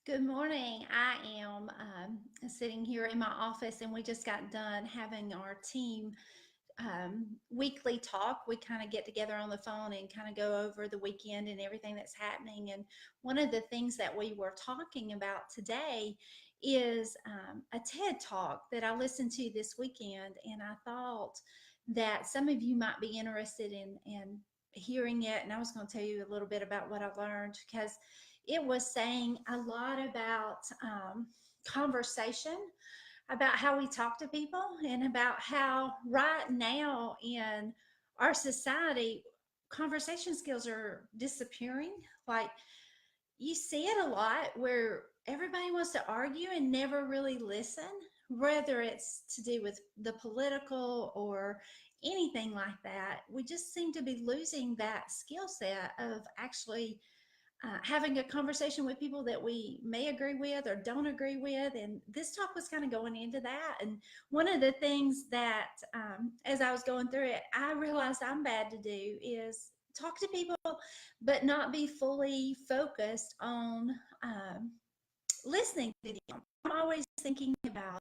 Good morning. I am sitting here in my office, and we just got done having our team weekly talk. We kind of get together on the phone and kind of go over the weekend and everything that's happening. And one of the things that we were talking about today is a TED talk that I listened to this weekend, and I thought that some of you might be interested in hearing it. And I was going to tell you a little bit about what I learned because it was saying a lot about conversation, about how we talk to people, and about how right now in our society, conversation skills are disappearing. Like, you see it a lot where everybody wants to argue and never really listen, whether it's to do with the political or anything like that. We just seem to be losing that skill set of actually having a conversation with people that we may agree with or don't agree with. And this talk was kind of going into that. And one of the things that, as I was going through it, I realized I'm bad to do is talk to people, but not be fully focused on listening to them. I'm always thinking about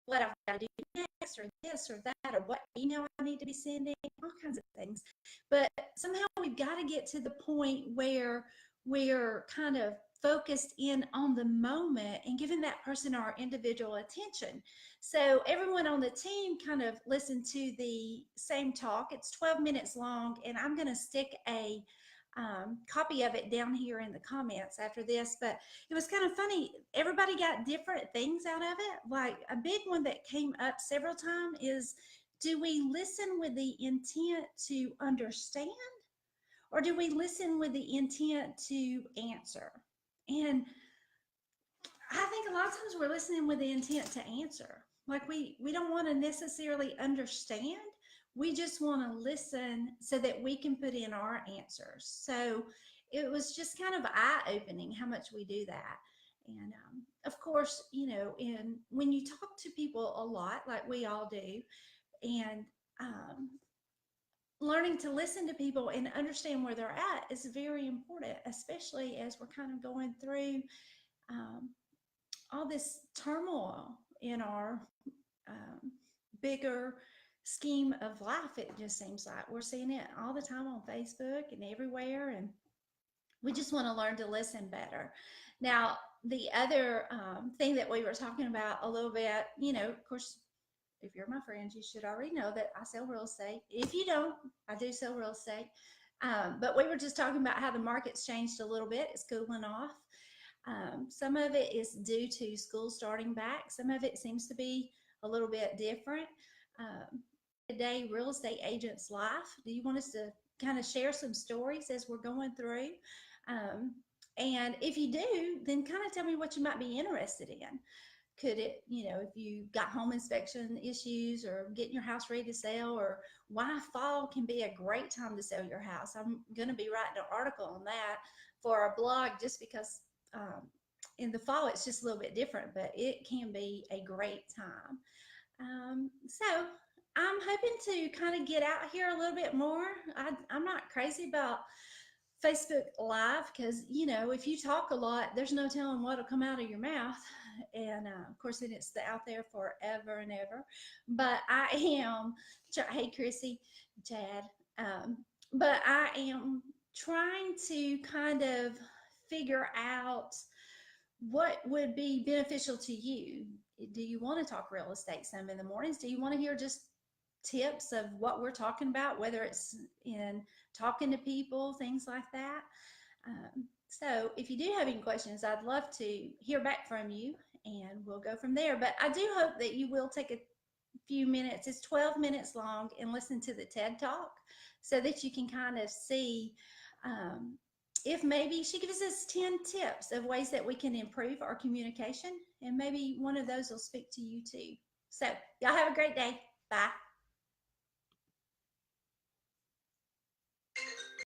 what I've got to do next, or this or that, or what email I need to be sending, all kinds of things. But somehow we've got to get to the point where we're kind of focused in on the moment and giving that person our individual attention. So everyone on the team kind of listened to the same talk. It's 12 minutes long, and I'm going to stick a copy of it down here in the comments after this. But it was kind of funny. Everybody got different things out of it. Like, a big one that came up several times is, do we listen with the intent to understand, or do we listen with the intent to answer? And I think a lot of times we're listening with the intent to answer. Like, we don't want to necessarily understand. We just want to listen so that we can put in our answers. So it was just kind of eye-opening how much we do that. And of course, in when you talk to people a lot, like we all do, and um, learning to listen to people and understand where they're at is very important, especially as we're kind of going through um, all this turmoil in our um, bigger scheme of life. It just seems like we're seeing it all the time on Facebook and everywhere, and we just want to learn to listen better. Now, the other thing that we were talking about a little bit, of course, if you're my friends, you should already know that I sell real estate. If you don't, I do sell real estate. But we were just talking about how the market's changed a little bit. It's cooling off. Some of it is due to school starting back. Some of it seems to be a little bit different. Today, real estate agent's life. Do you want us to kind of share some stories as we're going through? Um, and if you do, then kind of tell me what you might be interested in. Could it, if you got home inspection issues or getting your house ready to sell, or why fall can be a great time to sell your house. I'm going to be writing an article on that for our blog, just because in the fall it's just a little bit different, but it can be a great time. So I'm hoping to kind of get out here a little bit more. I'm not crazy about Facebook Live because, if you talk a lot, there's no telling what'll come out of your mouth. And of course, then it's out there forever and ever. But I am, hey, Chrissy, Chad, but I am trying to kind of figure out what would be beneficial to you. Do you want to talk real estate some in the mornings? Do you want to hear just tips of what we're talking about, whether it's in talking to people, things like that? So if you do have any questions, I'd love to hear back from you, and we'll go from there. But I do hope that you will take a few minutes. It's 12 minutes long, and listen to the TED Talk so that you can kind of see if maybe she gives us 10 tips of ways that we can improve our communication, and maybe one of those will speak to you too. So y'all have a great day. Bye.